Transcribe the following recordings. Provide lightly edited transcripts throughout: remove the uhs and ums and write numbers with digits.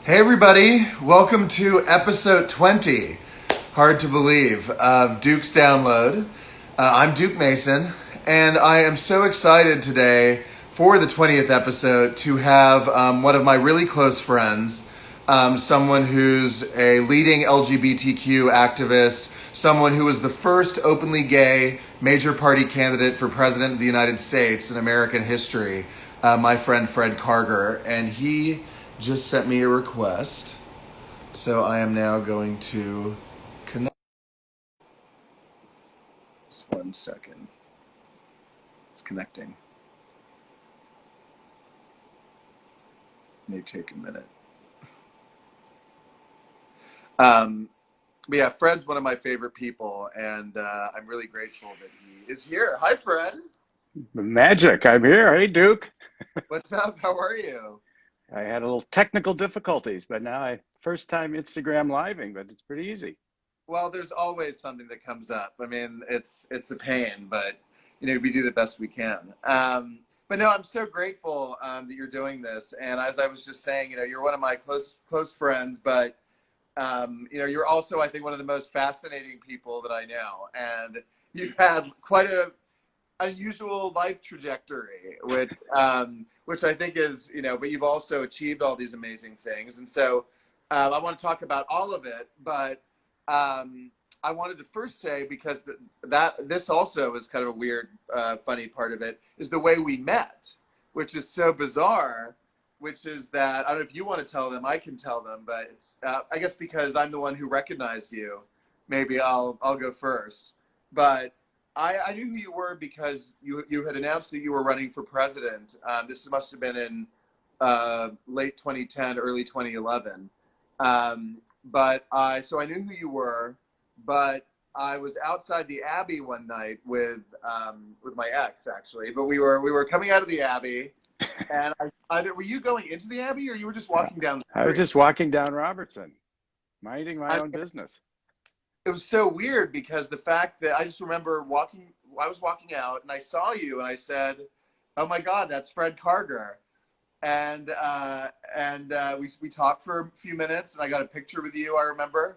Hey everybody, welcome to episode 20, hard to believe, of Duke's Download. I'm Duke Mason, and I am so excited today for the 20th episode to have one of my really close friends, someone who's a leading LGBTQ activist, someone who was the first openly gay major party candidate for president of the United States in American history, my friend Fred Karger, and he just sent me a request. So I am now going to connect. Just 1 second. It's connecting. May take a minute. But yeah, Fred's one of my favorite people, and I'm really grateful that he is here. Hi, Fred. Magic. I'm here. Hey, Duke. What's up? How are you? I had a little technical difficulties, but now first time Instagram living, but it's pretty easy. Well, there's always something that comes up. I mean, it's a pain, but we do the best we can. But no, I'm so grateful that you're doing this. And as I was just saying, you're one of my close friends, but you're also, I think, one of the most fascinating people that I know. And you've had quite a unusual life trajectory, which I think is, but you've also achieved all these amazing things. And so I want to talk about all of it, but I wanted to first say, because this also is kind of a weird, funny part of it, is the way we met, which is so bizarre, which is that, I don't know if you want to tell them, I can tell them, but it's, I guess because I'm the one who recognized you, maybe I'll go first. But I knew who you were because you had announced that you were running for president. This must have been in late 2010, early 2011. So I knew who you were, but I was outside the Abbey one night with my ex, actually. But we were coming out of the Abbey, and either were you going into the Abbey or you were just walking down the I was street? just walking down Robertson, minding my own business. It was so weird because the fact that I just remember I was walking out and I saw you and I said, "Oh my God, that's Fred Karger." And we talked for a few minutes and I got a picture with you, I remember.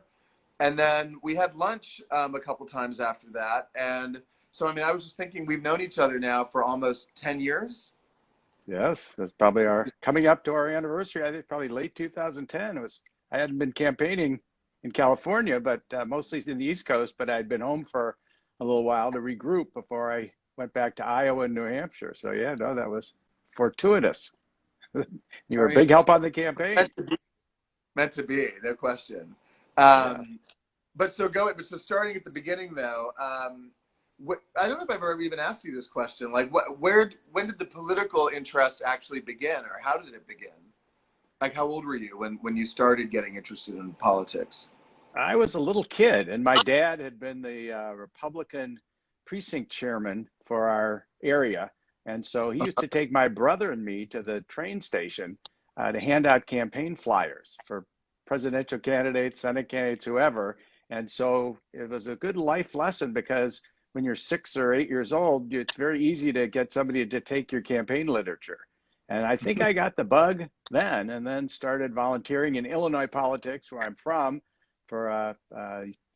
And then we had lunch a couple times after that. And so, I mean, I was just thinking we've known each other now for almost 10 years. Yes, that's probably our coming up to our anniversary. I think probably late 2010. I hadn't been campaigning in California, but mostly in the East Coast. But I'd been home for a little while to regroup before I went back to Iowa and New Hampshire. So yeah, no, that was fortuitous. You were I a mean, big help on the campaign. meant to be, no question. Yes. Um, but so starting at the beginning though, I don't know if I've ever even asked you this question. Like, when did the political interest actually begin, or how did it begin? Like, how old were you when you started getting interested in politics? I was a little kid, and my dad had been the Republican precinct chairman for our area. And so he used to take my brother and me to the train station to hand out campaign flyers for presidential candidates, Senate candidates, whoever. And so it was a good life lesson because when you're 6 or 8 years old, it's very easy to get somebody to take your campaign literature. And I think I got the bug then, and then started volunteering in Illinois politics, where I'm from, for a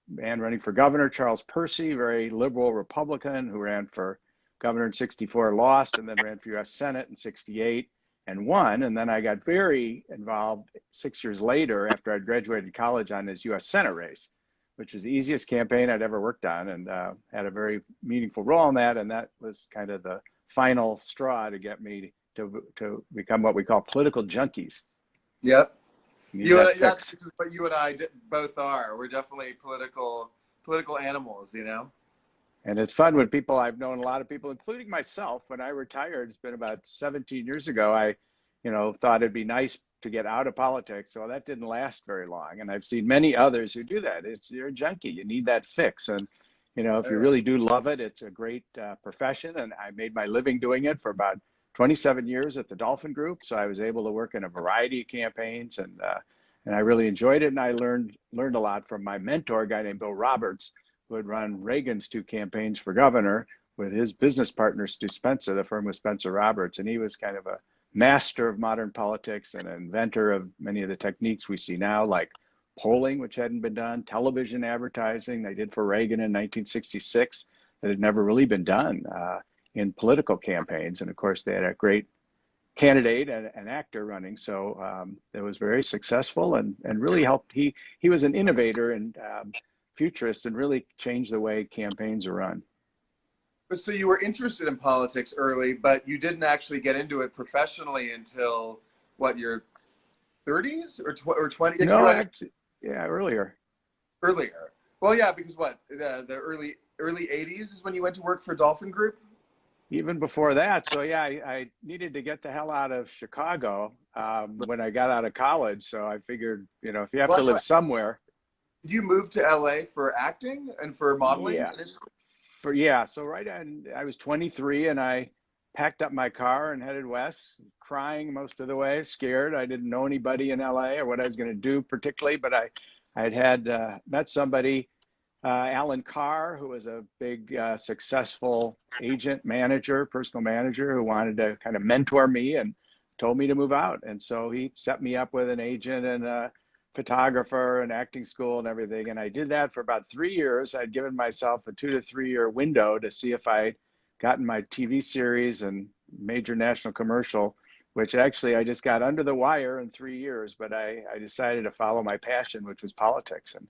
man running for governor, Charles Percy, very liberal Republican who ran for governor in 64, lost, and then ran for US Senate in 68 and won. And then I got very involved 6 years later after I graduated college on his US Senate race, which was the easiest campaign I'd ever worked on, and had a very meaningful role in that. And that was kind of the final straw to get me to become what we call political junkies. Yep. Need that fix. That's what you and I both are. We're definitely political animals. And it's fun when people, I've known a lot of people, including myself, when I retired, it's been about 17 years ago, I, thought it'd be nice to get out of politics. So that didn't last very long. And I've seen many others who do that. You're a junkie. You need that fix. And, if you really do love it, it's a great profession. And I made my living doing it for about 27 years at the Dolphin Group. So I was able to work in a variety of campaigns, and I really enjoyed it. And I learned a lot from my mentor, a guy named Bill Roberts, who had run Reagan's 2 campaigns for governor with his business partner, Stu Spencer. The firm was Spencer Roberts, and he was kind of a master of modern politics and an inventor of many of the techniques we see now, like polling, which hadn't been done, television advertising they did for Reagan in 1966 that had never really been done in political campaigns. And of course, they had a great candidate and an actor running, so it was very successful and really helped. He was an innovator and futurist and really changed the way campaigns are run. But so you were interested in politics early, but you didn't actually get into it professionally until what, your 30s or 20? No, actually, yeah, earlier. Earlier. Well, yeah, because what, the early 80s is when you went to work for Dolphin Group? Even before that. So yeah, I needed to get the hell out of Chicago when I got out of college. So I figured, you know, if you have to live somewhere. Did you move to LA for acting and for modeling? Yeah. So right on, I was 23 and I packed up my car and headed west, crying most of the way, scared. I didn't know anybody in LA or what I was going to do particularly, but I had met somebody, Alan Carr, who was a big, successful agent, manager, personal manager, who wanted to kind of mentor me and told me to move out. And so he set me up with an agent and a photographer and acting school and everything. And I did that for about 3 years. I'd given myself a 2 to 3 year window to see if I'd gotten my TV series and major national commercial, which actually I just got under the wire in 3 years. But I decided to follow my passion, which was politics, and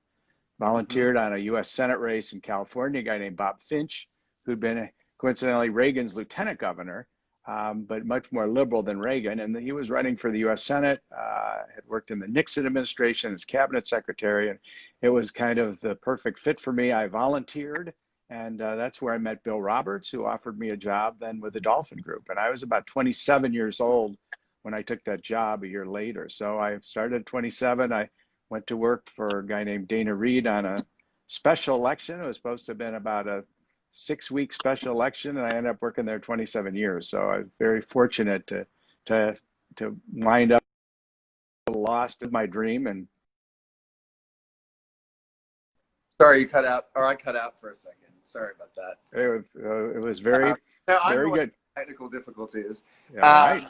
volunteered on a U.S. Senate race in California, a guy named Bob Finch, who'd been coincidentally Reagan's lieutenant governor, but much more liberal than Reagan. And he was running for the U.S. Senate, had worked in the Nixon administration as cabinet secretary. And it was kind of the perfect fit for me. I volunteered, and that's where I met Bill Roberts, who offered me a job then with the Dolphin Group. And I was about 27 years old when I took that job a year later. So I started at 27. I went to work for a guy named Dana Reed on a special election. It was supposed to have been about a 6-week special election, and I ended up working there 27 years. So I was very fortunate to wind up lost in my dream. And sorry, you cut out, or I cut out for a second. Sorry about that. It was very good. Technical difficulties. Yeah, right.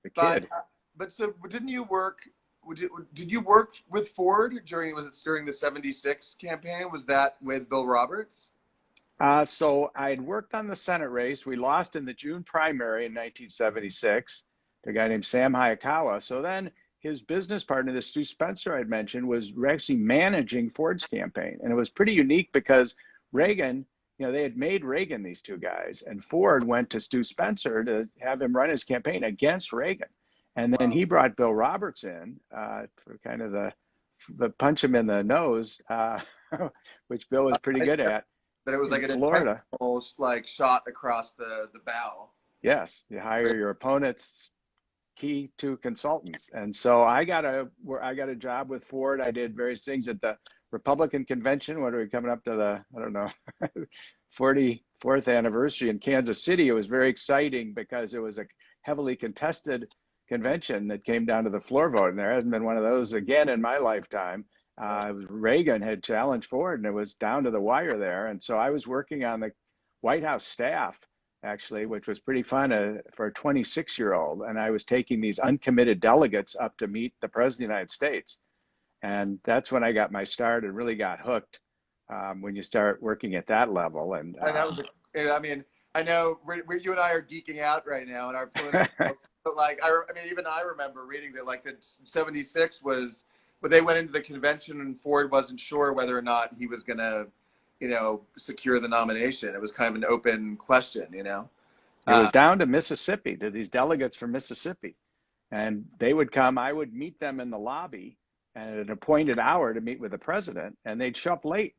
The kid. But so didn't you work? Did you work with Ford during the 76 campaign? Was that with Bill Roberts? So I had worked on the Senate race. We lost in the June primary in 1976 to a guy named Sam Hayakawa. So then his business partner, the Stu Spencer I'd mentioned, was actually managing Ford's campaign. And it was pretty unique because Reagan, you know, they had made Reagan, these two guys, and Ford went to Stu Spencer to have him run his campaign against Reagan. And then he brought Bill Roberts in for kind of the punch him in the nose, which Bill was pretty good at. But it was like an Florida, like shot across the bow. Yes, you hire your opponent's key two consultants, and so I got a job with Ford. I did various things at the Republican convention. What are we coming up to the 44th anniversary in Kansas City? It was very exciting because it was a heavily contested convention that came down to the floor vote, and there hasn't been one of those again in my lifetime. Reagan had challenged Ford, and it was down to the wire there. And so I was working on the White House staff, actually, which was pretty fun for a 26-year-old. And I was taking these uncommitted delegates up to meet the President of the United States. And that's when I got my start and really got hooked when you start working at that level. And I mean, I know you and I are geeking out right now in our political, but like, even I remember reading that like the 76 was, but they went into the convention and Ford wasn't sure whether or not he was going to, secure the nomination. It was kind of an open question, It was down to Mississippi, to these delegates from Mississippi. And they would come, I would meet them in the lobby at an appointed hour to meet with the president, and they'd show up late.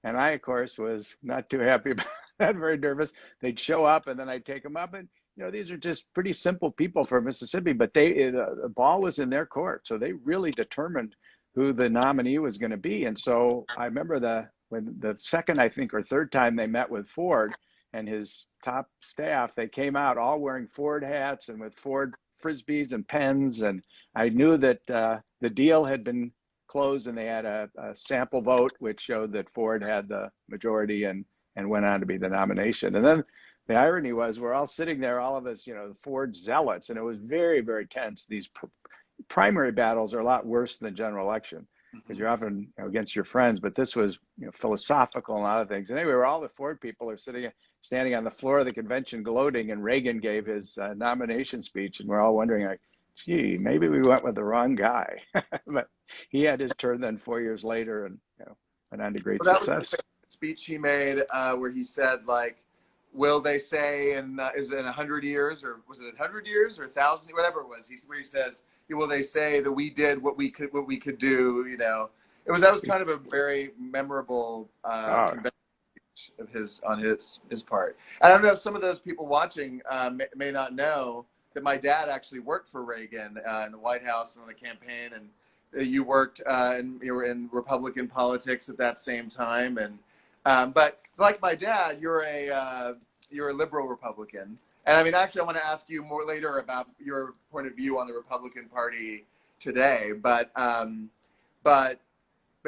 And I, of course, was not too happy about that, very nervous. They'd show up, and then I'd take them up. And, these are just pretty simple people from Mississippi, but the ball was in their court. So they really determined who the nominee was going to be. And so I remember when the second, I think, or third time they met with Ford and his top staff, they came out all wearing Ford hats and with Ford Frisbees and pens. And I knew that the deal had been closed, and they had a sample vote, which showed that Ford had the majority and went on to be the nomination. And then the irony was we're all sitting there, all of us, the Ford zealots, and it was very, very tense. These primary battles are a lot worse than the general election because Hmm. you're often against your friends, but this was philosophical and a lot of things. And anyway, we're all the Ford people are standing on the floor of the convention gloating, and Reagan gave his nomination speech, and we're all wondering, like, gee, maybe we went with the wrong guy. But he had his turn then 4 years later, and went on to great Well, that was the success. famous speech he made where he said, like, will they say, and is it in 100 years, or was it 100 years or 1,000, whatever it was, where he says, will they say that we did what we could do, that was kind of a very memorable Oh, convention of his on his part. I don't know if some of those people watching may not know that my dad actually worked for Reagan in the White House and on the campaign, and you worked and you were in Republican politics at that same time. And but like my dad, you're a liberal Republican. And I mean, actually, I want to ask you more later about your point of view on the Republican Party today. But but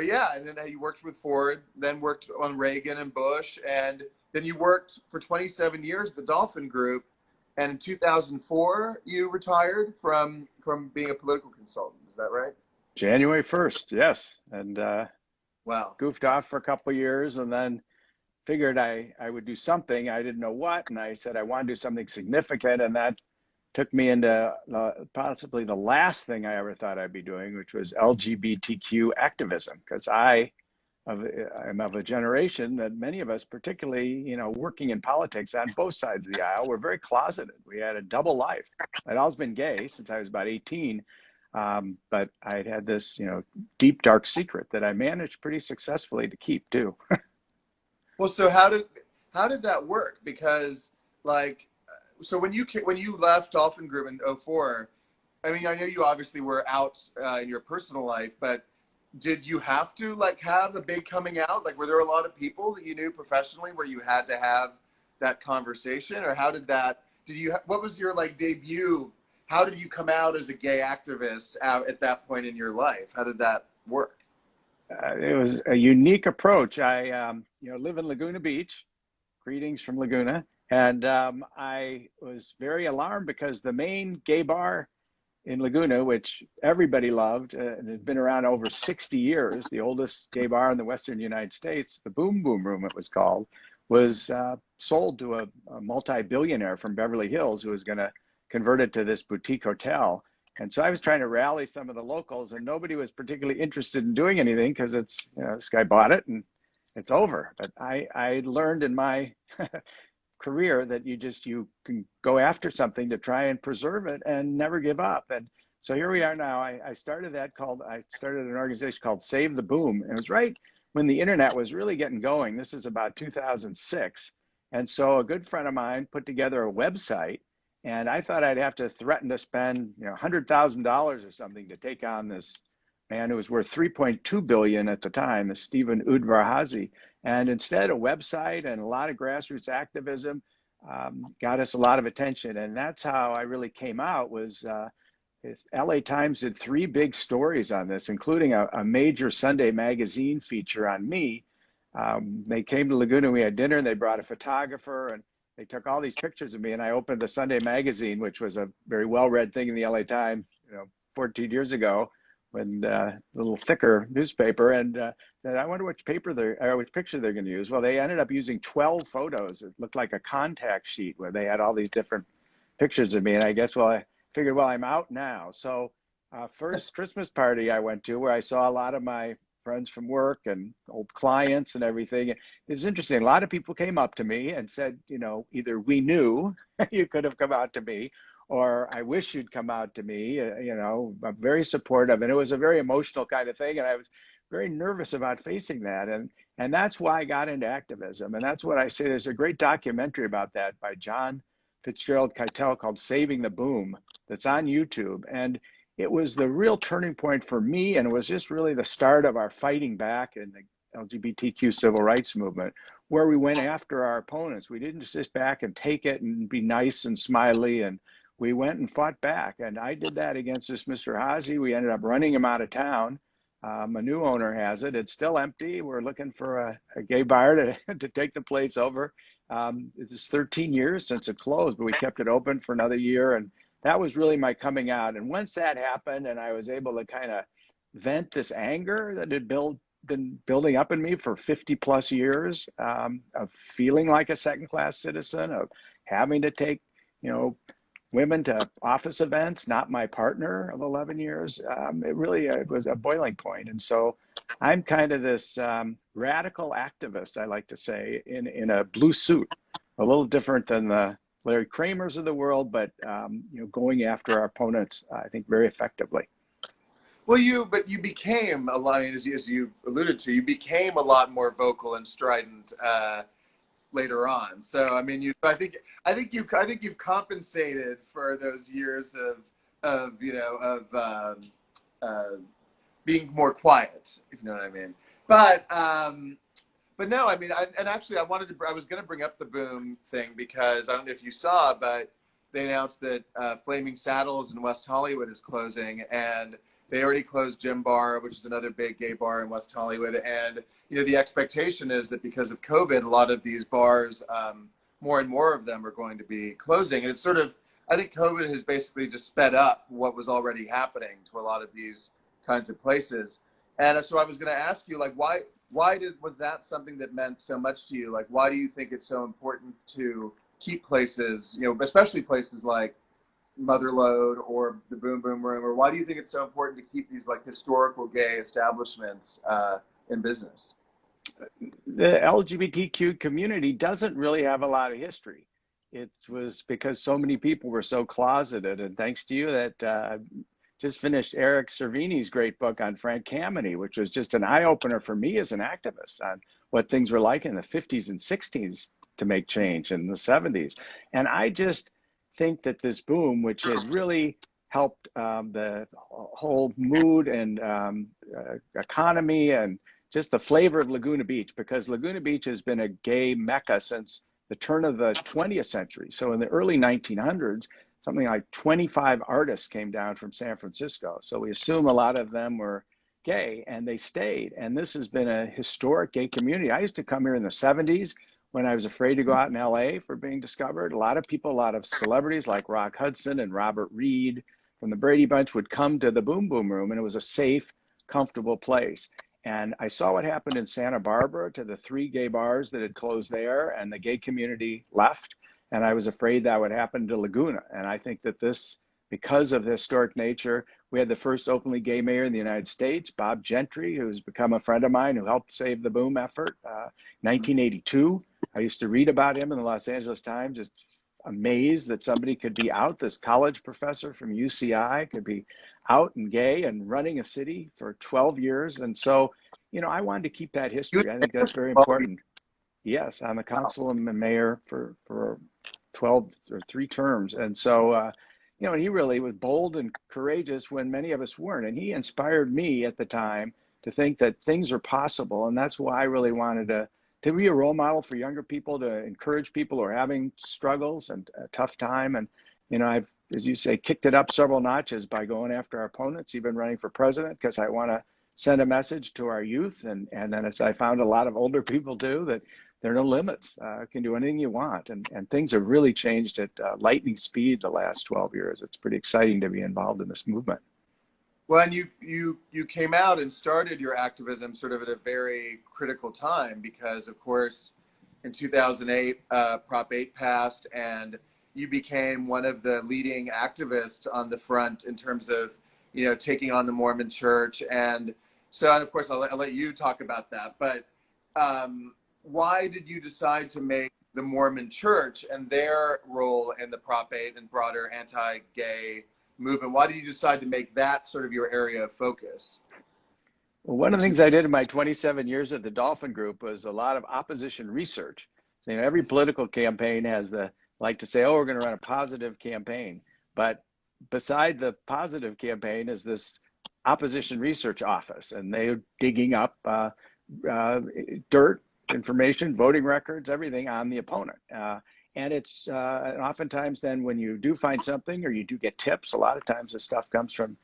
yeah, and then you worked with Ford, then worked on Reagan and Bush, and then you worked for 27 years at the Dolphin Group. And in 2004, you retired from being a political consultant. Is that right? January 1st, yes. And Wow. goofed off for a couple of years and then figured I would do something. I didn't know what. And I said, I want to do something significant. And that took me into possibly the last thing I ever thought I'd be doing, which was LGBTQ activism. Because I'm of a generation that many of us, particularly, working in politics on both sides of the aisle, were very closeted. We had a double life. I'd always been gay since I was about 18. But I'd had this, deep, dark secret that I managed pretty successfully to keep too. Well, so how did that work? Because like, so when you left Dolphin Group in '04, I mean, I know you obviously were out in your personal life, but did you have to like have a big coming out? Like, were there a lot of people that you knew professionally where you had to have that conversation, or how did that? What was your like debut? How did you come out as a gay activist at that point in your life? How did that work? It was a unique approach. I, live in Laguna Beach. Greetings from Laguna. And I was very alarmed because the main gay bar in Laguna, which everybody loved and had been around over 60 years, the oldest gay bar in the Western United States, the Boom Boom Room, it was called, was sold to a multi-billionaire from Beverly Hills who was going to convert it to this boutique hotel. And so I was trying to rally some of the locals, and nobody was particularly interested in doing anything because it's, this guy bought it and it's over. But I learned in my career that you can go after something to try and preserve it and never give up. And so here we are now. I started an organization called Save the Boom. And it was right when the internet was really getting going. This is about 2006. And so a good friend of mine put together a website, and I thought I'd have to threaten to spend, $100,000 or something to take on this man who was worth 3.2 billion at the time, the Stephen Udvar-Hazy. And instead, a website and a lot of grassroots activism got us a lot of attention. And that's how I really came out. Was LA Times did 3 big stories on this, including a major Sunday magazine feature on me. They came to Laguna, we had dinner, and they brought a photographer, and they took all these pictures of me. And I opened the Sunday magazine, which was a very well-read thing in the LA Times, 14 years ago, when a little thicker newspaper, and I wonder which picture they're going to use. Well, they ended up using 12 photos. It looked like a contact sheet where they had all these different pictures of me. And I guess, I figured, I'm out now. So first Christmas party I went to, where I saw a lot of my friends from work and old clients and everything. It's interesting. A lot of people came up to me and said, either we knew you could have come out to me, or I wish you'd come out to me. I'm very supportive. And it was a very emotional kind of thing. And I was very nervous about facing that. And that's why I got into activism. And that's what I say. There's a great documentary about that by John Fitzgerald Keitel called Saving the Boom that's on YouTube. And it was the real turning point for me. And it was just really the start of our fighting back in the LGBTQ civil rights movement, where we went after our opponents. We didn't just sit back and take it and be nice and smiley, and we went and fought back. And I did that against this Mr. Hazy. We ended up running him out of town. A new owner has it. It's still empty. We're looking for a gay bar to take the place over. It was 13 years since it closed, but we kept it open for another year. And that was really my coming out. And once that happened and I was able to kind of vent this anger that had been building up in me for 50 plus years, of feeling like a second class citizen, of having to take, women to office events, not my partner of 11 years. It was a boiling point. And so I'm kind of this radical activist, I like to say, in a blue suit, a little different than the Larry Kramers of the world, but going after our opponents, I think, very effectively. Well, but you became a lot, as you alluded to, you became a lot more vocal and strident later on. So I mean, I think you've compensated for those years of being more quiet, if you know what I mean. But no, I mean, I was going to bring up the Boom thing because I don't know if you saw, but they announced that Flaming Saddles in West Hollywood is closing, and they already closed Gym Bar, which is another big gay bar in West Hollywood. And, the expectation is that because of COVID, a lot of these bars, more and more of them are going to be closing. And it's sort of, I think COVID has basically just sped up what was already happening to a lot of these kinds of places. And so I was going to ask you, like, why was that something that meant so much to you? Like, why do you think it's so important to keep places, especially places like Motherlode or the Boom Boom Room, or why do you think it's so important to keep these like historical gay establishments in business? The LGBTQ community doesn't really have a lot of history. It was because so many people were so closeted, and thanks to you that just finished Eric Cervini's great book on Frank Kameny, which was just an eye-opener for me as an activist on what things were like in the 50s and 60s to make change in the 70s. And I just think that this boom, which had really helped the whole mood and economy and just the flavor of Laguna Beach, because Laguna Beach has been a gay mecca since the turn of the 20th century. So in the early 1900s, something like 25 artists came down from San Francisco. So we assume a lot of them were gay, and they stayed. And this has been a historic gay community. I used to come here in the 70s when I was afraid to go out in LA for being discovered. A lot of people, a lot of celebrities like Rock Hudson and Robert Reed from the Brady Bunch would come to the Boom Boom Room, and it was a safe, comfortable place. And I saw what happened in Santa Barbara to the 3 gay bars that had closed there, and the gay community left. And I was afraid that would happen to Laguna. And I think that this, because of the historic nature, we had the first openly gay mayor in the United States, Bob Gentry, who's become a friend of mine who helped save the Boom effort, 1982. I used to read about him in the Los Angeles Times, just amazed that somebody could be out, this college professor from UCI could be out and gay and running a city for 12 years. And so, I wanted to keep that history. I think that's very important. Yes, I'm a council and mayor for 12 or 3 terms. And so, and he really was bold and courageous when many of us weren't. And he inspired me at the time to think that things are possible. And that's why I really wanted to be a role model for younger people, to encourage people who are having struggles and a tough time. And, I've, as you say, kicked it up several notches by going after our opponents, even running for president, because I want to send a message to our youth. And then as I found a lot of older people do, that there are no limits. You can do anything you want. And things have really changed at lightning speed the last 12 years. It's pretty exciting to be involved in this movement. Well, and you came out and started your activism sort of at a very critical time because, of course, in 2008, Prop 8 passed, and you became one of the leading activists on the front in terms of, taking on the Mormon Church. And so, and of course, I'll let you talk about that. But why did you decide to make the Mormon Church and their role in the Prop 8 and broader anti-gay movement? Why did you decide to make that sort of your area of focus? Well, one of the things I did in my 27 years at the Dolphin Group was a lot of opposition research. So, every political campaign has like to say, oh, we're going to run a positive campaign. But beside the positive campaign is this opposition research office, and they're digging up dirt, information, voting records, everything on the opponent. And it's oftentimes then when you do find something or you do get tips, a lot of times this stuff comes from,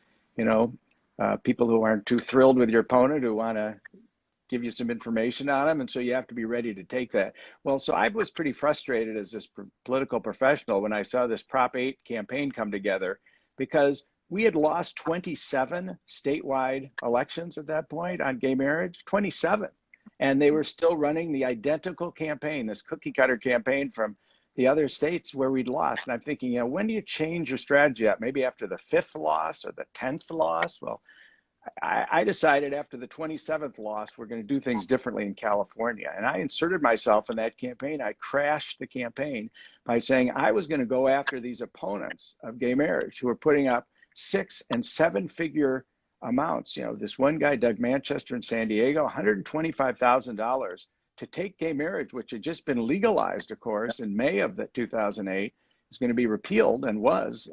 people who aren't too thrilled with your opponent, who want to give you some information on them. And so you have to be ready to take that. Well, so I was pretty frustrated as this political professional when I saw this Prop 8 campaign come together, because we had lost 27 statewide elections at that point on gay marriage, 27. And they were still running the identical campaign, this cookie cutter campaign from the other states where we'd lost. And I'm thinking, when do you change your strategy up? Maybe after the 5th loss or the 10th loss? Well, I decided after the 27th loss, we're going to do things differently in California. And I inserted myself in that campaign. I crashed the campaign by saying I was going to go after these opponents of gay marriage who were putting up 6- and 7-figure amounts. This one guy, Doug Manchester in San Diego, $125,000 to take gay marriage, which had just been legalized, of course, in May of 2008, is going to be repealed, and was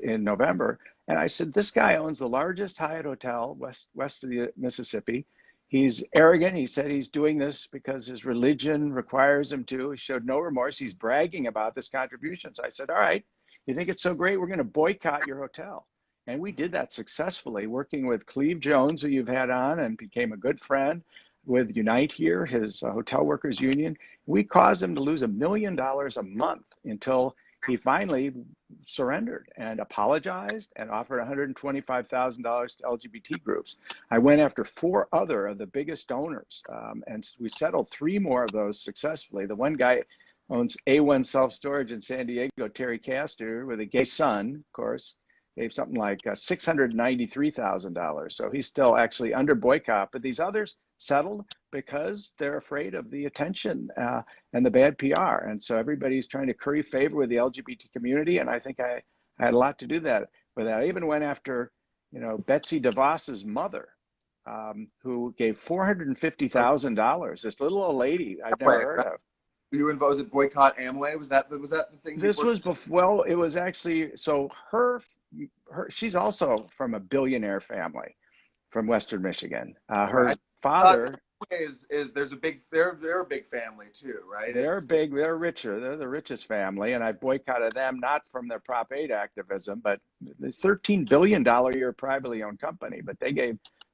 in November. And I said, this guy owns the largest Hyatt hotel west of the Mississippi. He's arrogant. He said he's doing this because his religion requires him to. He showed no remorse. He's bragging about this contribution. So I said, all right, you think it's so great? We're going to boycott your hotel. And we did that successfully, working with Cleve Jones, who you've had on and became a good friend, with Unite Here, his hotel workers union. We caused him to lose $1 million a month until he finally surrendered and apologized and offered $125,000 to LGBT groups. I went after 4 other of the biggest donors, and we settled 3 more of those successfully. The one guy owns A1 Self-Storage in San Diego, Terry Castor, with a gay son, of course, gave something like $693,000. So he's still actually under boycott. But these others settled because they're afraid of the attention and the bad PR. And so everybody's trying to curry favor with the LGBT community. And I think I had a lot to do with that. I even went after, Betsy DeVos's mother, who gave $450,000. This little old lady I've never heard of. You involved? Was it boycott Amway? Was that the thing? This was before. Well, it was actually, so she's also from a billionaire family from Western Michigan. Her father is they're a big family too, right? They're big, they're richer, they're the richest family, and I boycotted them not from their Prop 8 activism, but the $13 billion a year privately owned company. But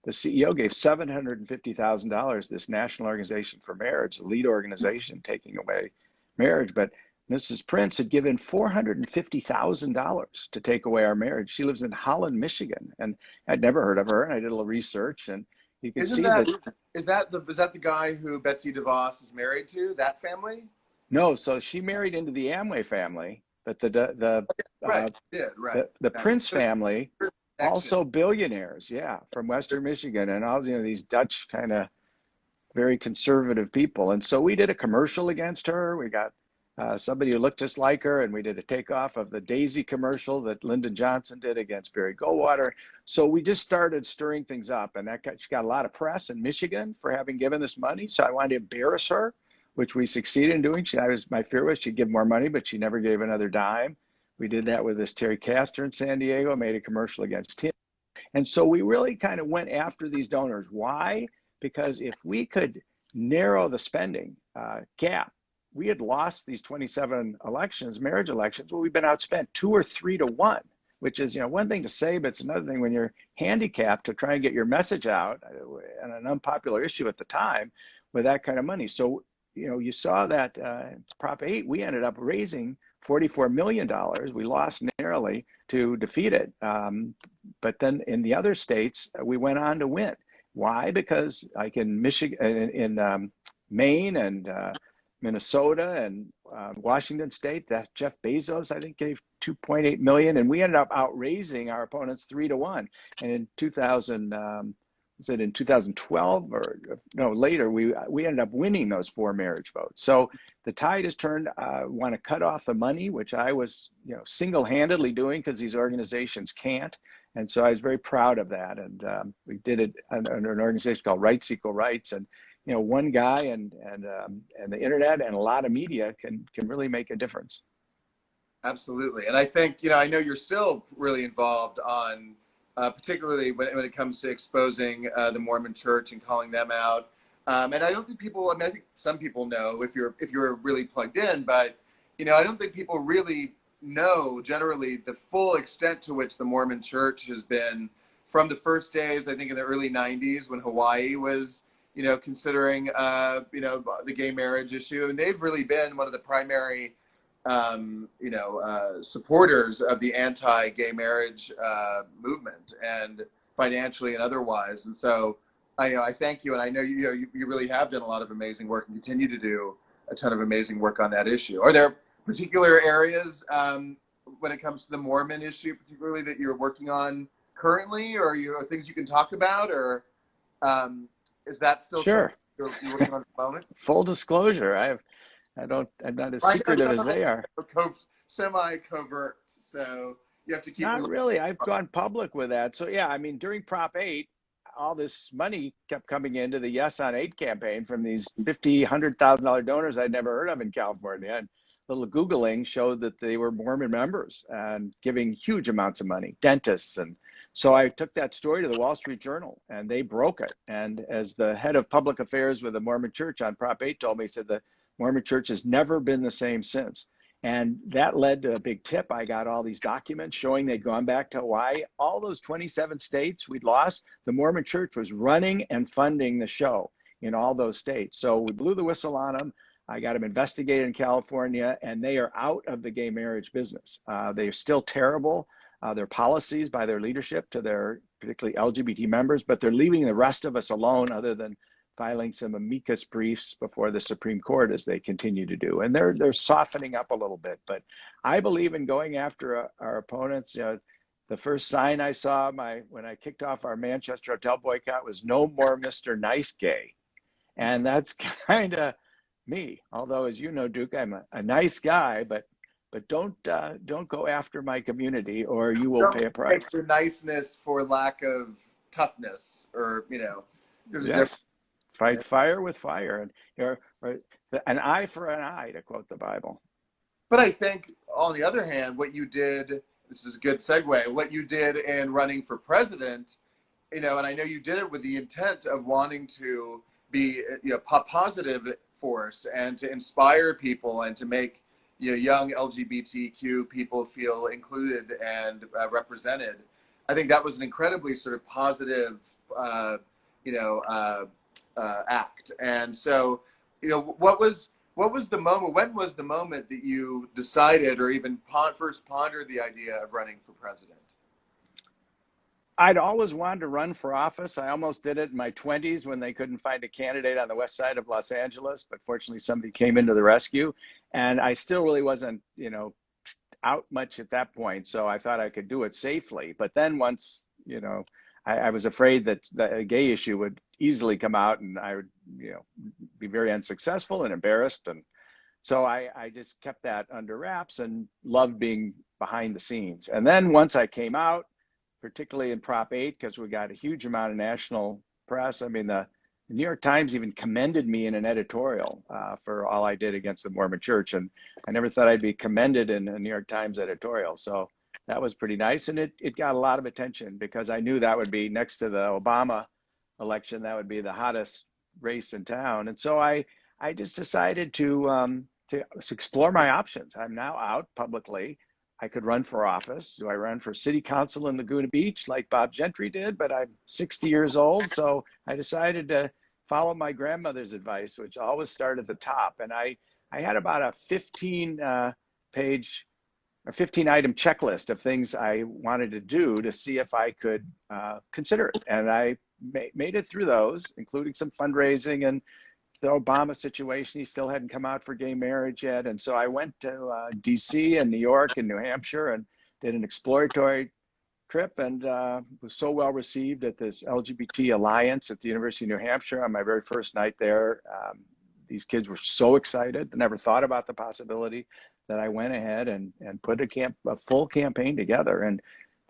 the CEO gave $750,000, this National Organization for Marriage, the lead organization taking away marriage. But Mrs. Prince had given $450,000 to take away our marriage. She lives in Holland, Michigan, and I'd never heard of her. And I did a little research, and you can see that. Is that the guy who Betsy DeVos is married to? That family? No, so she married into the Amway family, but the Prince family, also billionaires, from Western Michigan, and all these Dutch kind of very conservative people. And so we did a commercial against her. We got somebody who looked just like her, and we did a takeoff of the Daisy commercial that Lyndon Johnson did against Barry Goldwater. So we just started stirring things up, and she got a lot of press in Michigan for having given this money. So I wanted to embarrass her, which we succeeded in doing. My fear was she'd give more money, but she never gave another dime. We did that with this Terry Castor in San Diego, made a commercial against him. And so we really kind of went after these donors. Why? Because if we could narrow the spending gap, we had lost these 27 elections, marriage elections. Well, we've been outspent 2 or 3 to 1, which is, one thing to say, but it's another thing when you're handicapped to try and get your message out on an unpopular issue at the time with that kind of money. So, you saw that Prop 8, we ended up raising $44 million. We lost narrowly to defeat it. But then in the other states, we went on to win. Why? Because like in Michigan, in Maine and Minnesota and Washington State, that Jeff Bezos, I think, gave $2.8 million, and we ended up outraising our opponents 3 to 1. And in 2012 or no later, we ended up winning those 4 marriage votes. So the tide has turned. Want to cut off the money, which I was single-handedly doing because these organizations can't. And so I was very proud of that. And we did it under an organization called Rights Equal Rights. And one guy and the internet and a lot of media can really make a difference. Absolutely. And I think, I know you're still really involved on, particularly when it comes to exposing the Mormon Church and calling them out. And I don't think people, I think some people know if you're really plugged in, but, I don't think people really know generally the full extent to which the Mormon Church has been from the first days, I think in the early 90s when Hawaii was, considering, the gay marriage issue. And they've really been one of the primary, supporters of the anti-gay marriage movement, and financially and otherwise. And so I thank you. And I know you really have done a lot of amazing work and continue to do a ton of amazing work on that issue. Are there particular areas when it comes to the Mormon issue, particularly, that you're working on currently, or things you can talk about, or is that still something Sure. you're working on at the moment? Full disclosure, I'm not as I know secretive some as of they are. it's semi-covert, so you have to keep Not them. really. I've gone public with that. So yeah, I mean, during Prop 8, all this money kept coming into the Yes on 8 campaign from these $100,000 donors I'd never heard of in California. And a little Googling showed that they were Mormon members and giving huge amounts of money, dentists. And so I took that story to the Wall Street Journal, and they broke it. And as the head of public affairs with the Mormon Church on Prop 8 told me, he said the Mormon Church has never been the same since. And that led to a big tip. I got all these documents showing they'd gone back to Hawaii. All those 27 states we'd lost, the Mormon Church was running and funding the show in all those states. So we blew the whistle on them. I got them investigated in California, and they are out of the gay marriage business. They are still terrible, their policies by their leadership to their particularly LGBT members, but they're leaving the rest of us alone, other than filing some amicus briefs before the Supreme Court, as they continue to do. And they're softening up a little bit. But I believe in going after our opponents. The first sign I saw when I kicked off our Manchester hotel boycott was "No more Mr. Nice Gay." And that's kind of me. Although, as you know, Duke, I'm a nice guy, but don't go after my community, or you will pay a Don't price. take the niceness for lack of toughness, or there's a difference. Yes. Fight fire with fire, and an eye for an eye, to quote the Bible. But I think, on the other hand, what you did, this is a good segue, what you did in running for president, and I know you did it with the intent of wanting to be a positive force and to inspire people and to make young LGBTQ people feel included and represented. I think that was an incredibly sort of positive, act. And so, what was the moment? When was the moment that you decided, or even first pondered the idea of running for president? I'd always wanted to run for office. I almost did it in my 20s when they couldn't find a candidate on the west side of Los Angeles, but fortunately somebody came into the rescue. And I still really wasn't, out much at that point. So I thought I could do it safely. But then once, I was afraid that the gay issue would easily come out, and I would, be very unsuccessful and embarrassed. And so I just kept that under wraps and loved being behind the scenes. And then once I came out, particularly in Prop 8, because we got a huge amount of national press. I mean, the New York Times even commended me in an editorial for all I did against the Mormon Church. And I never thought I'd be commended in a New York Times editorial. So that was pretty nice. And it got a lot of attention, because I knew that would be, next to the Obama election, that would be the hottest race in town. And so I just decided to explore my options. I'm now out publicly. I could run for office. Do I run for city council in Laguna Beach like Bob Gentry did? But I'm 60 years old, so I decided to follow my grandmother's advice, which always start at the top. And I had about a 15-page or 15-item checklist of things I wanted to do to see if I could consider it. And I made it through those, including some fundraising and the Obama situation. He still hadn't come out for gay marriage yet. And so I went to DC and New York and New Hampshire and did an exploratory trip, and was so well received at this LGBT Alliance at the University of New Hampshire on my very first night there. These kids were so excited. They never thought about the possibility, that I went ahead and put a full campaign together, and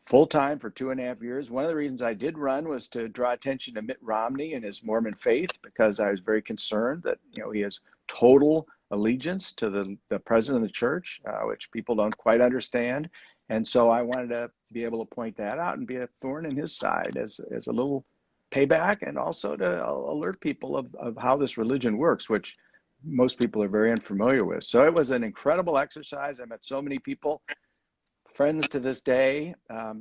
full time for 2.5 years. One of the reasons I did run was to draw attention to Mitt Romney and his Mormon faith, because I was very concerned that he has total allegiance to the president of the church, which people don't quite understand. And so I wanted to be able to point that out and be a thorn in his side as a little payback, and also to alert people of how this religion works, which most people are very unfamiliar with. So it was an incredible exercise. I met so many people, friends to this day.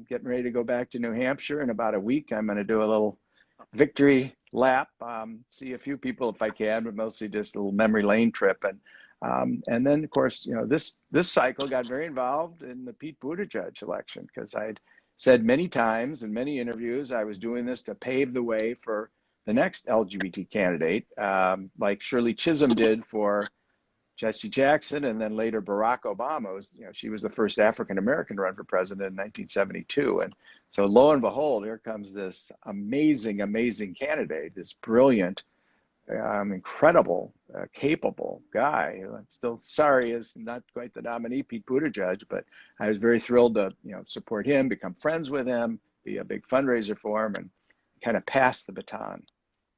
Getting ready to go back to New Hampshire in about a week. I'm going to do a little victory lap. See a few people if I can, but mostly just a little memory lane trip. And then of course, this cycle got very involved in the Pete Buttigieg election because I'd said many times in many interviews I was doing this to pave the way for the next LGBT candidate, like Shirley Chisholm did for Jesse Jackson, and then later Barack Obama. She was the first African American to run for president in 1972, and so lo and behold, here comes this amazing, amazing candidate, this brilliant, incredible, capable guy. I'm still sorry is not quite the nominee, Pete Buttigieg, but I was very thrilled to support him, become friends with him, be a big fundraiser for him, and kind of pass the baton.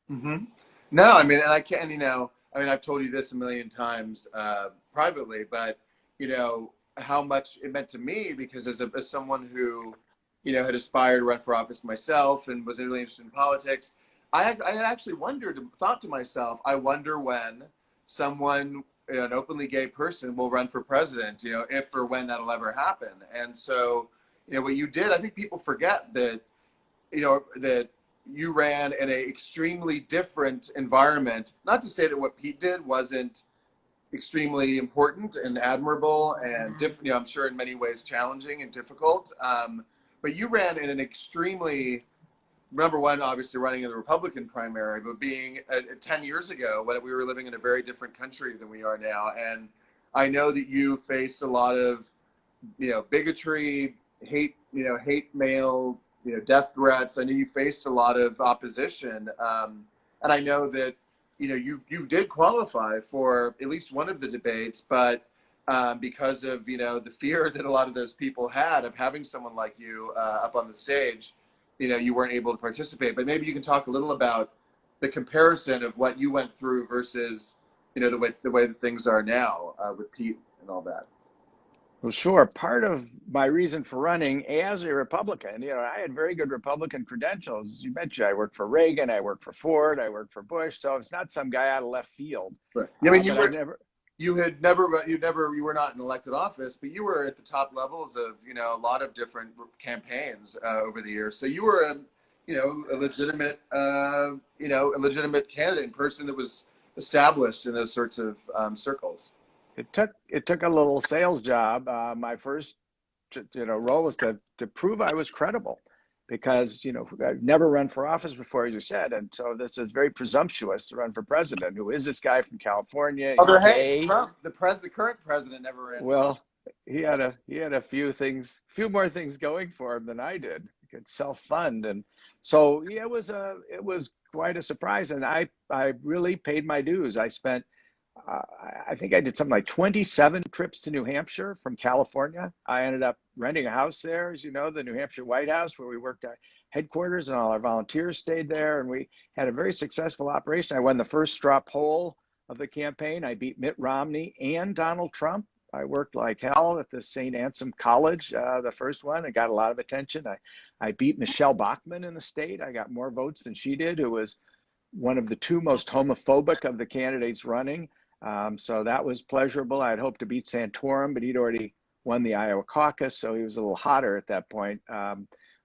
Mm-hmm. No, I mean, and I can, I mean, I've told you this a million times privately, but how much it meant to me because as someone who, had aspired to run for office myself and was really interested in politics, I had actually thought to myself, I wonder when someone, an openly gay person, will run for president, if or when that'll ever happen. And so, what you did, I think people forget that, that you ran in an extremely different environment. Not to say that what Pete did wasn't extremely important and admirable and different, I'm sure in many ways challenging and difficult. But you ran in an extremely, number one, obviously running in the Republican primary, but being 10 years ago when we were living in a very different country than we are now. And I know that you faced a lot of, bigotry, hate, hate mail, death threats. I knew you faced a lot of opposition. And I know that, you did qualify for at least one of the debates, but because of, the fear that a lot of those people had of having someone like you up on the stage, you weren't able to participate. But maybe you can talk a little about the comparison of what you went through versus, the way that things are now with Pete and all that. Well, sure. Part of my reason for running as a Republican, I had very good Republican credentials. You mentioned I worked for Reagan, I worked for Ford, I worked for Bush. So it's not some guy out of left field. Right. I mean, But I never. you were not in elected office, but you were at the top levels of, a lot of different campaigns over the years. So you were a legitimate, a legitimate candidate and person that was established in those sorts of circles. It took a little sales job. My first role was to prove I was credible, because I've never run for office before, as you said, and so this is very presumptuous to run for president. Who is this guy from California? He's Although, hey, gay. Trump, the current president, never ran. Well, he had a few more things going for him than I did. He could self-fund, and so yeah, it was quite a surprise, and I really paid my dues. I spent I think I did something like 27 trips to New Hampshire from California. I ended up renting a house there, as you know, the New Hampshire White House, where we worked at headquarters, and all our volunteers stayed there. And we had a very successful operation. I won the first straw poll of the campaign. I beat Mitt Romney and Donald Trump. I worked like hell at the St. Anselm College, the first one. I got a lot of attention. I beat Michelle Bachmann in the state. I got more votes than she did, who was one of the two most homophobic of the candidates running. So that was pleasurable. I had hoped to beat Santorum, but he'd already won the Iowa caucus, so he was a little hotter at that point.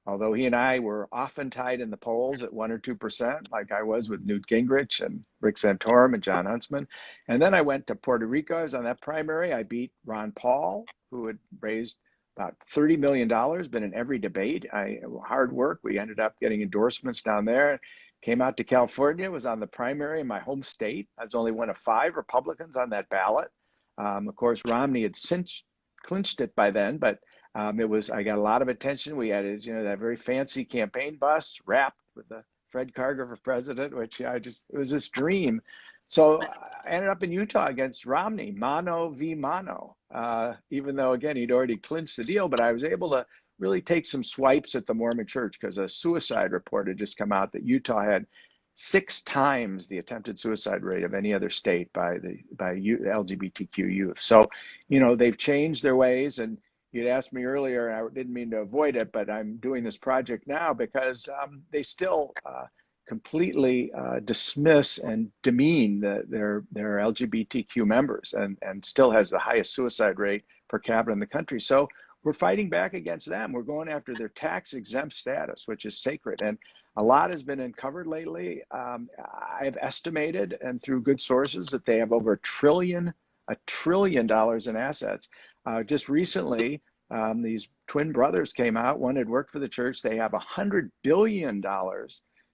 Although he and I were often tied in the polls at 1 or 2%, like I was with Newt Gingrich and Rick Santorum and John Huntsman. And then I went to Puerto Rico. I was on that primary. I beat Ron Paul, who had raised about $30 million, been in every debate. Hard work. We ended up getting endorsements down there. Came out to California, was on the primary in my home state. I was only one of 5 Republicans on that ballot. Of course, Romney had clinched it by then, but I got a lot of attention. We had, that very fancy campaign bus wrapped with the Fred Karger for president, which it was this dream. So I ended up in Utah against Romney, mano v mano, even though, again, he'd already clinched the deal, but I was able to really take some swipes at the Mormon Church, because a suicide report had just come out that Utah had 6 times the attempted suicide rate of any other state by LGBTQ youth. So, they've changed their ways. And you'd asked me earlier, and I didn't mean to avoid it, but I'm doing this project now because they still completely dismiss and demean their LGBTQ members, and still has the highest suicide rate per capita in the country. So we're fighting back against them. We're going after their tax exempt status, which is sacred. And A lot has been uncovered lately. I've estimated, and through good sources, that they have over $1 trillion in assets. Just recently, these twin brothers came out. One had worked for the church. They have $100 billion,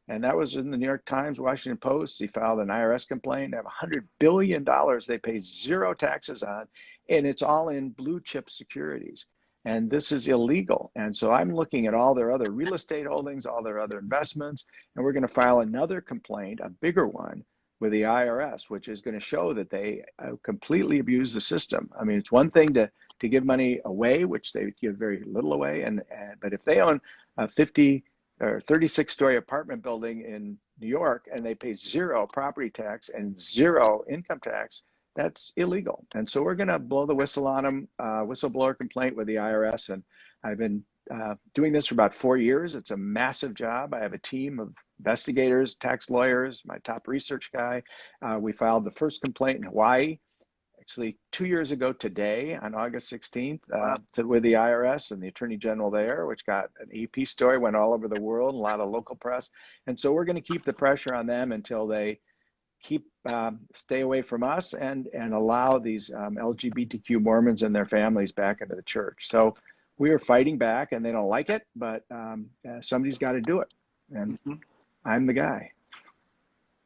and that was in the New York Times, Washington Post. He filed an IRS complaint. They have $100 billion they pay zero taxes on, and it's all in blue chip securities. And this is illegal. And so I'm looking at all their other real estate holdings, all their other investments, and we're going to file another complaint, a bigger one, with the IRS, which is going to show that they completely abuse the system. I mean, it's one thing to give money away, which they give very little away, but if they own a 50 or 36-story apartment building in New York and they pay zero property tax and zero income tax, that's illegal. And so we're going to blow the whistle on them, whistleblower complaint with the IRS. And I've been doing this for about 4 years. It's a massive job. I have a team of investigators, tax lawyers, my top research guy. We filed the first complaint in Hawaii, actually 2 years ago today, on August 16th, with the IRS and the Attorney General there, which got an AP story, went all over the world, a lot of local press. And so we're going to keep the pressure on them until they stay away from us and allow these LGBTQ Mormons and their families back into the church. So we are fighting back, and they don't like it, but somebody's got to do it, and I'm the guy.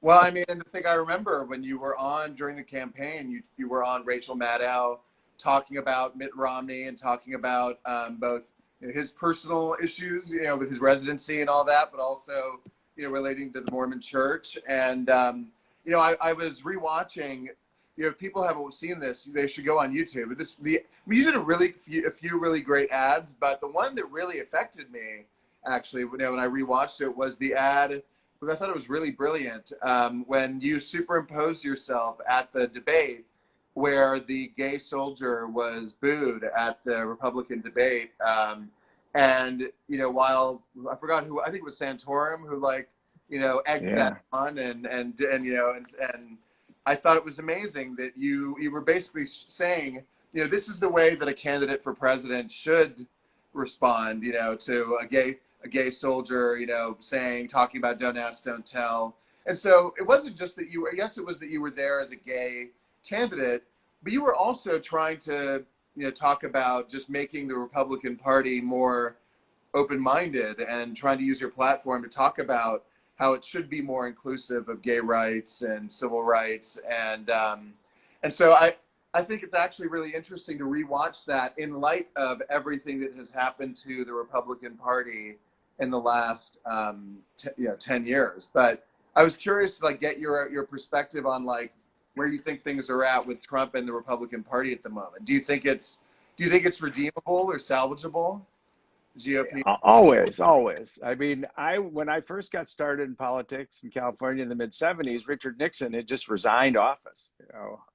Well, I mean, the thing I remember when you were on during the campaign, you were on Rachel Maddow talking about Mitt Romney and talking about both his personal issues, with his residency and all that, but also, relating to the Mormon Church. And, I was rewatching, if people haven't seen this, they should go on YouTube. You did a few really great ads, but the one that really affected me, actually, when I rewatched it, was the ad. I thought it was really brilliant when you superimposed yourself at the debate where the gay soldier was booed at the Republican debate. And, while I forgot who, I think it was Santorum who egged that on and I thought it was amazing that you were basically saying, this is the way that a candidate for president should respond, to a gay soldier, talking about don't ask, don't tell. And so it wasn't just that yes, it was that you were there as a gay candidate, but you were also trying to, talk about just making the Republican Party more open-minded and trying to use your platform to talk about how it should be more inclusive of gay rights and civil rights. And so I think it's actually really interesting to rewatch that in light of everything that has happened to the Republican Party in the last 10 years. But I was curious to get your perspective on where you think things are at with Trump and the Republican Party at the moment. Do you think it's redeemable or salvageable? GOP? Always. I mean, when I first got started in politics in California in the mid '70s, Richard Nixon had just resigned office,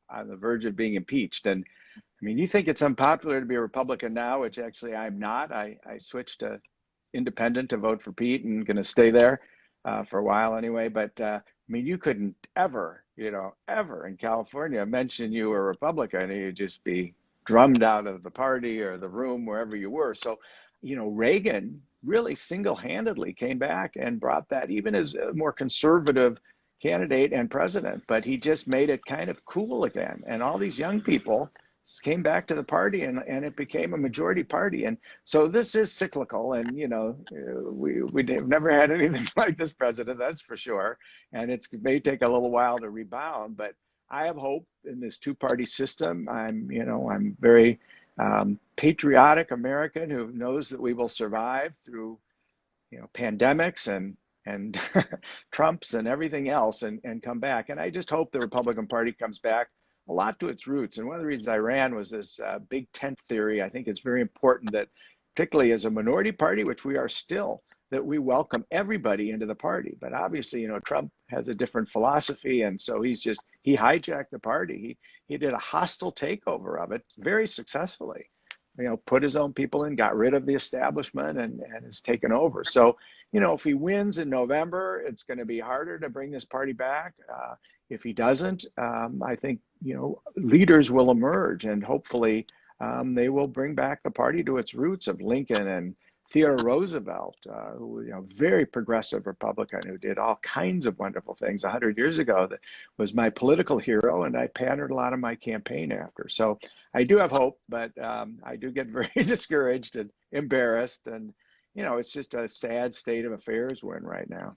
on the verge of being impeached. And I mean, you think it's unpopular to be a Republican now, which actually I'm not. I switched to independent to vote for Pete and going to stay there for a while anyway. But I mean, you couldn't ever in California mention you were a Republican. You'd just be drummed out of the party or the room, wherever you were. So Reagan really single-handedly came back and brought that, even as a more conservative candidate and president, but he just made it kind of cool again. And all these young people came back to the party, and it became a majority party. And so this is cyclical, and we've never had anything like this president, that's for sure. And it may take a little while to rebound, but I have hope in this two-party system. I'm very patriotic American who knows that we will survive through, pandemics and Trumps and everything else and come back. And I just hope the Republican Party comes back a lot to its roots. And one of the reasons I ran was this big tent theory. I think it's very important that, particularly as a minority party, which we are still, that we welcome everybody into the party. But obviously, Trump has a different philosophy. And so he hijacked the party. He did a hostile takeover of it very successfully, put his own people in, got rid of the establishment and has taken over. So, if he wins in November, it's going to be harder to bring this party back. If he doesn't, I think, leaders will emerge and hopefully they will bring back the party to its roots of Lincoln and Theodore Roosevelt, who, very progressive Republican who did all kinds of wonderful things 100 years ago, that was my political hero, and I patterned a lot of my campaign after. So I do have hope, but I do get very discouraged and embarrassed, and it's just a sad state of affairs we're in right now.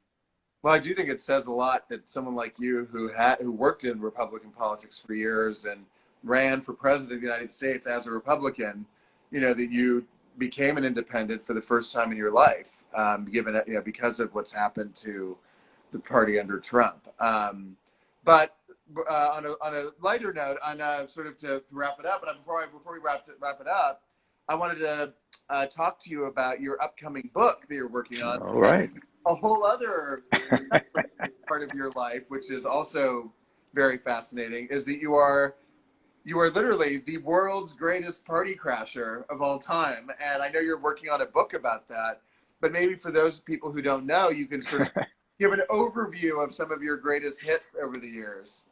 Well, I do think it says a lot that someone like you, who worked in Republican politics for years and ran for president of the United States as a Republican, that you became an independent for the first time in your life, given because of what's happened to the party under Trump. But on a lighter note, sort of to wrap it up, but before we wrap it up, I wanted to talk to you about your upcoming book that you're working on. All right. A whole other part of your life, which is also very fascinating, is that you are literally the world's greatest party crasher of all time. And I know you're working on a book about that, but maybe for those people who don't know, you can sort of give an overview of some of your greatest hits over the years.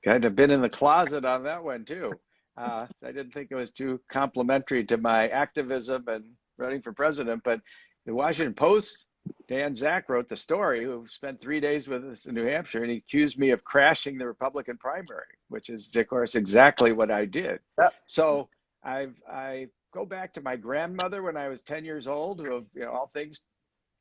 Kind of been in the closet on that one too. I didn't think it was too complimentary to my activism and running for president, but the Washington Post, Dan Zach wrote the story, who spent 3 days with us in New Hampshire, and he accused me of crashing the Republican primary, which is, of course, exactly what I did. Yep. So I go back to my grandmother when I was 10 years old, who, all things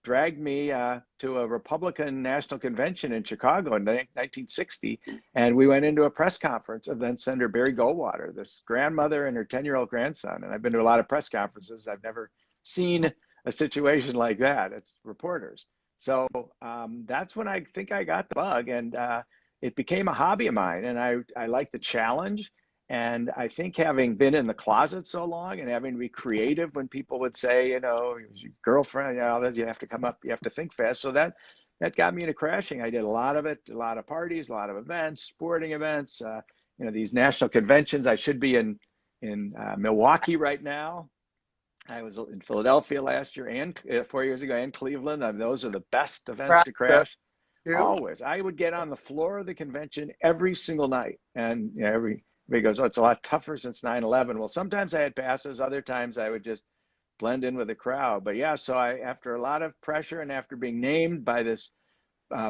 dragged me to a Republican National Convention in Chicago in 1960, and we went into a press conference of then Senator Barry Goldwater, this grandmother and her 10-year-old grandson. And I've been to a lot of press conferences. I've never seen a situation like that. It's reporters. So that's when I think I got the bug, and it became a hobby of mine. And I like the challenge. And I think having been in the closet so long and having to be creative when people would say, your girlfriend, you have to come up, you have to think fast. So that got me into crashing. I did a lot of it, a lot of parties, a lot of events, sporting events, these national conventions. I should be in Milwaukee right now. I was in Philadelphia last year and 4 years ago, and Cleveland. Those are the best events to crash. Always. I would get on the floor of the convention every single night. And everybody goes, oh, it's a lot tougher since 9/11. Well, sometimes I had passes. Other times I would just blend in with the crowd. But yeah, so after a lot of pressure and after being named by this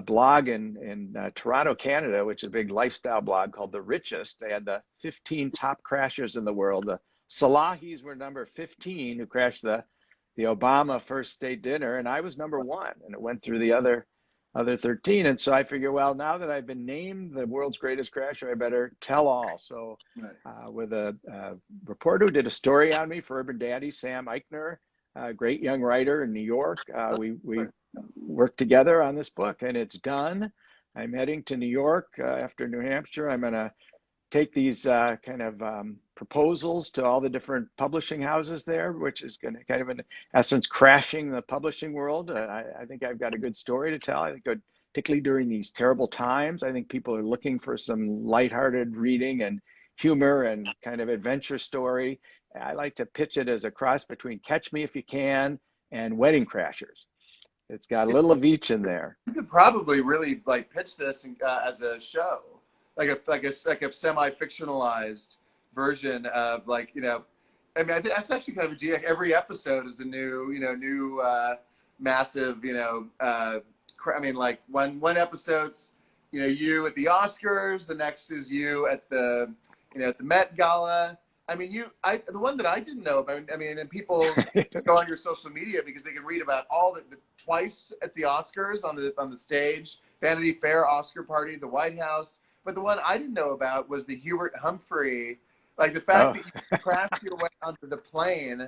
blog in Toronto, Canada, which is a big lifestyle blog called The Richest, they had the 15 top crashers in the world. The Salahis were number 15 who crashed the Obama first state dinner, and I was number 1, and it went through the other 13. And so I figure, well, now that I've been named the world's greatest crasher, I better tell all. So with a reporter who did a story on me for Urban Daddy, Sam Eichner, a great young writer in New York, we worked together on this book, and it's done. I'm heading to New York after New Hampshire. I'm going to take these proposals to all the different publishing houses there, which is going to kind of, in essence, crashing the publishing world. I think I've got a good story to tell. I think, particularly during these terrible times, I think people are looking for some lighthearted reading and humor and kind of adventure story. I like to pitch it as a cross between Catch Me If You Can and Wedding Crashers. It's got a little of each in there. You could probably really pitch this as a show. Like a semi-fictionalized version of I think that's actually kind of a genius. Every episode is a new massive one episode's you at the Oscars, the next is you at the at the Met Gala. I mean, the one that I didn't know about. I mean, and people go on your social media because they can read about all the twice at the Oscars on the stage, Vanity Fair, Oscar party, the White House. But the one I didn't know about was the Hubert Humphrey, the fact that you crashed your way onto the plane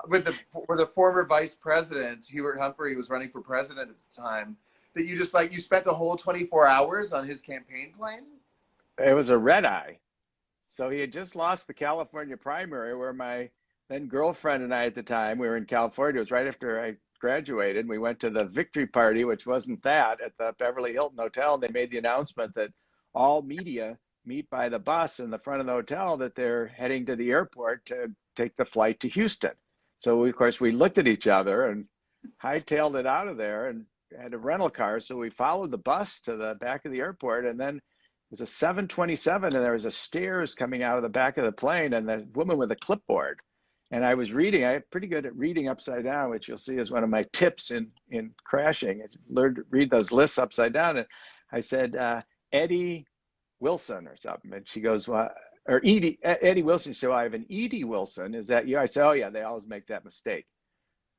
with the former vice president, Hubert Humphrey, was running for president at the time, that you just you spent the whole 24 hours on his campaign plane? It was a red eye. So he had just lost the California primary, where my then girlfriend and I at the time, we were in California. It was right after I graduated. We went to the victory party, which wasn't that, at the Beverly Hilton Hotel. And they made the announcement that all media meet by the bus in the front of the hotel, that they're heading to the airport to take the flight to Houston. So of course we looked at each other and hightailed it out of there and had a rental car. So we followed the bus to the back of the airport, and then it was a 727, and there was a stairs coming out of the back of the plane, and the woman with a clipboard. And I was reading, I'm pretty good at reading upside down, which you'll see is one of my tips in crashing. It's learn to read those lists upside down. And I said, Eddie Wilson or something. And she goes, well, or Eddie Wilson. She said, well, I have an Edie Wilson. Is that you? I said, oh yeah, they always make that mistake.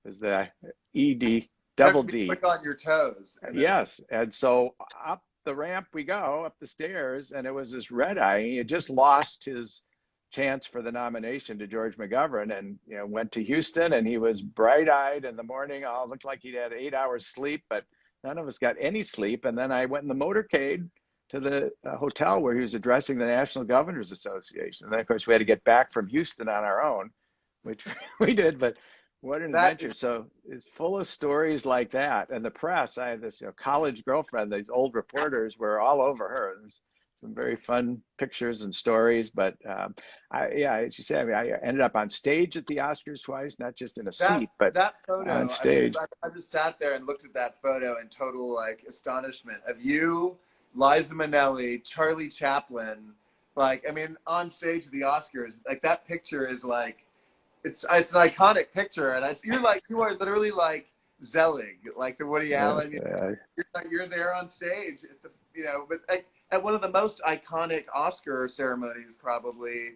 Is the Ed You have double to be D. quick on your toes. And Yes. And so up the ramp we go, up the stairs, and it was this red eye. He had just lost his chance for the nomination to George McGovern, and went to Houston, and he was bright-eyed in the morning. Oh, looked like he'd had 8 hours sleep, but none of us got any sleep. And then I went in the motorcade to the hotel where he was addressing the National Governors Association. And then, of course, we had to get back from Houston on our own, which we did. But what an adventure. So it's full of stories like that. And the press, I had this college girlfriend, these old reporters were all over her. There's some very fun pictures and stories. But as you say, I ended up on stage at the Oscars twice, not just in a seat, but that photo, on stage. I just sat there and looked at that photo in total astonishment of you, Liza Minnelli, Charlie Chaplin, on stage at the Oscars. That picture is it's an iconic picture, and you are literally like Zelig, like the Woody Allen. You're there on stage at but at one of the most iconic Oscar ceremonies probably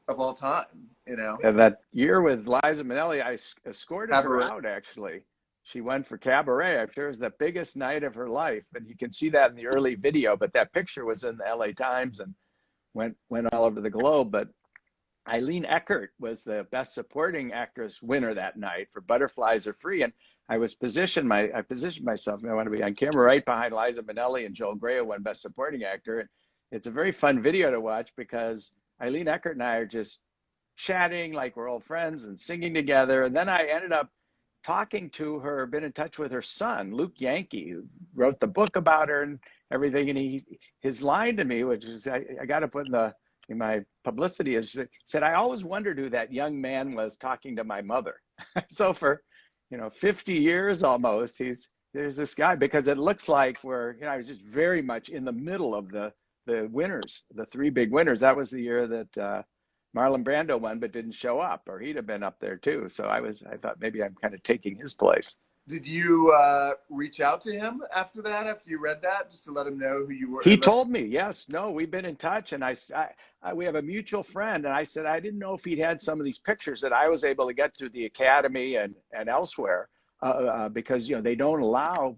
of all time. And that year with Liza Minnelli, I escorted Cabaret. her out. Actually, she went for Cabaret. I'm sure it was the biggest night of her life, and you can see that in the early video. But that picture was in the LA Times and went all over the globe. But Eileen Eckert was the Best Supporting Actress winner that night for Butterflies Are Free, and I positioned myself. I want to be on camera right behind Liza Minnelli and Joel Grey, who won Best Supporting Actor. And it's a very fun video to watch because Eileen Eckert and I are just chatting like we're old friends and singing together. And then I ended up talking to her, been in touch with her son, Luke Yankee, who wrote the book about her and everything. And his line to me, which is I got to put in my publicity, is said, I always wondered who that young man was talking to my mother. So for 50 years almost, there's this guy, because it looks like I was just very much in the middle of the winners, the three big winners. That was the year that Marlon Brando won, but didn't show up, or he'd have been up there too. So I thought maybe I'm kind of taking his place. Did you reach out to him after that, after you read that, just to let him know who you were? He told me, yes, no, we've been in touch, and we have a mutual friend, and I said I didn't know if he'd had some of these pictures that I was able to get through the Academy and elsewhere, because they don't allow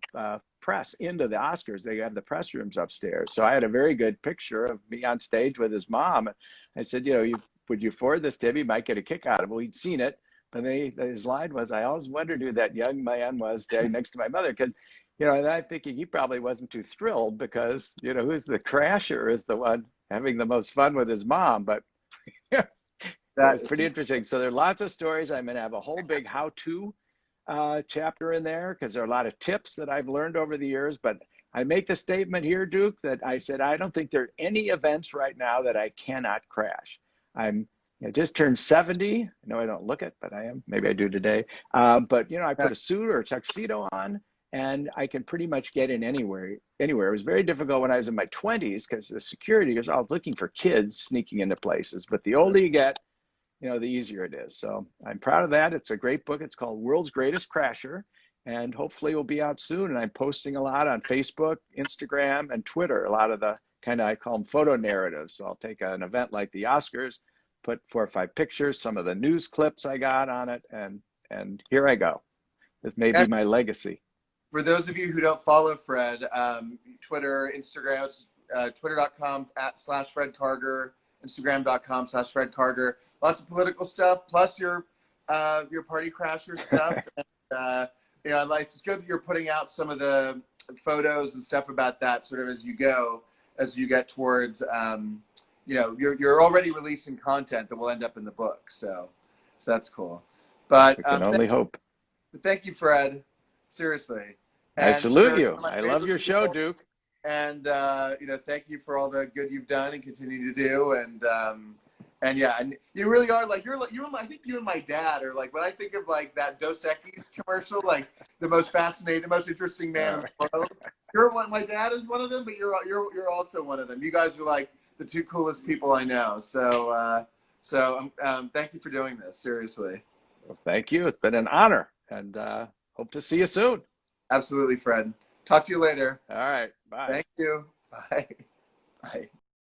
press into the Oscars. They have the press rooms upstairs. So I had a very good picture of me on stage with his mom. I said, would you forward this to him? He might get a kick out of it. Well, he'd seen it. But his line was, I always wondered who that young man was standing next to my mother. Because, and I'm thinking he probably wasn't too thrilled because, who's the crasher is the one having the most fun with his mom. But that's pretty interesting. So there are lots of stories. I'm going to have a whole big how-to chapter in there because there are a lot of tips that I've learned over the years. But I make the statement here, Duke, that I said, I don't think there are any events right now that I cannot crash. I just turned 70. I know I don't look it, but I am. Maybe I do today. But, I put a suit or a tuxedo on, and I can pretty much get in anywhere. It was very difficult when I was in my 20s because the security, because I was looking for kids sneaking into places. But the older you get, the easier it is. So I'm proud of that. It's a great book. It's called World's Greatest Crasher, and hopefully it will be out soon. And I'm posting a lot on Facebook, Instagram, and Twitter, a lot of the I call them photo narratives. So I'll take an event like the Oscars, put 4 or 5 pictures, some of the news clips I got on it, and here I go. This may be my legacy. For those of you who don't follow Fred, Twitter, Instagram, twitter.com/Fred Karger, Instagram.com/Fred Karger. Lots of political stuff, plus your party crasher stuff. And, it's good that you're putting out some of the photos and stuff about that sort of as you get towards you're already releasing content that will end up in the book. So that's cool. But we can only hope. Thank you, Fred. Seriously. I salute you. I love your show, Duke. And thank you for all the good you've done and continue to do. And you really are I think you and my dad are when I think of that Dos Equis commercial, the most fascinating, the most interesting man in the world. My dad is one of them, but you're also one of them. You guys are the two coolest people I know. So So thank you for doing this. Seriously. Well, thank you. It's been an honor, and hope to see you soon. Absolutely, Fred. Talk to you later. All right. Bye. Thank you. Bye. Bye.